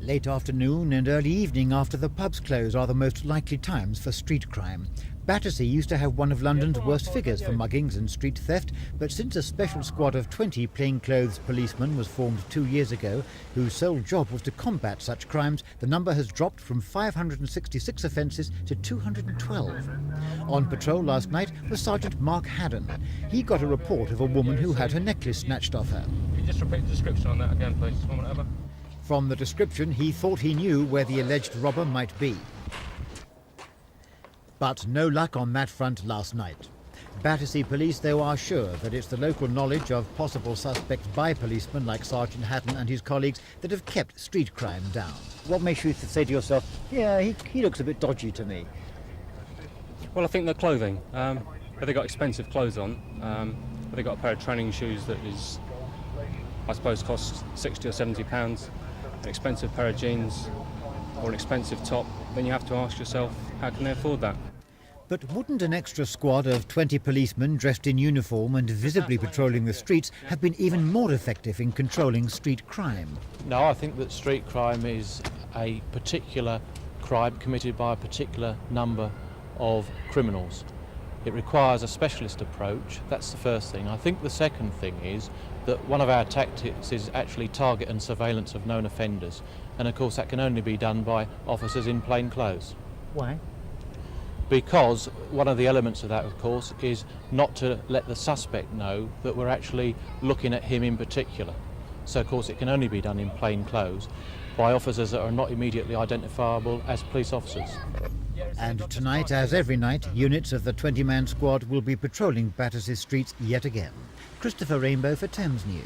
Late afternoon and early evening after the pubs close are the most likely times for street crime. Battersea used to have one of London's worst figures for muggings and street theft, but since a special squad of 20 plainclothes policemen was formed 2 years ago, whose sole job was to combat such crimes, the number has dropped from 566 offences to 212. On patrol last night was Sergeant Mark Haddon. He got a report of a woman who had her necklace snatched off her. Can you just repeat the description on that again, please? One minute over. From the description, he thought he knew where the alleged robber might be. But no luck on that front last night. Battersea police, though, are sure that it's the local knowledge of possible suspects by policemen like Sergeant Haddon and his colleagues that have kept street crime down. What makes you say to yourself, yeah, he looks a bit dodgy to me? Well, I think the clothing. They've got expensive clothes on. They've got a pair of training shoes that is, I suppose, costs £60 or £70. An expensive pair of jeans or an expensive top. Then you have to ask yourself, how can they afford that? But wouldn't an extra squad of 20 policemen dressed in uniform and visibly patrolling the streets have been even more effective in controlling street crime? No, I think that street crime is a particular crime committed by a particular number of criminals. It requires a specialist approach. That's the first thing. I think the second thing is that one of our tactics is actually target and surveillance of known offenders. And of course that can only be done by officers in plain clothes. Why? Because one of the elements of that, of course, is not to let the suspect know that we're actually looking at him in particular. So of course it can only be done in plain clothes by officers that are not immediately identifiable as police officers. And tonight, as every night, units of the 20-man squad will be patrolling Battersea streets yet again. Christopher Rainbow for Thames News.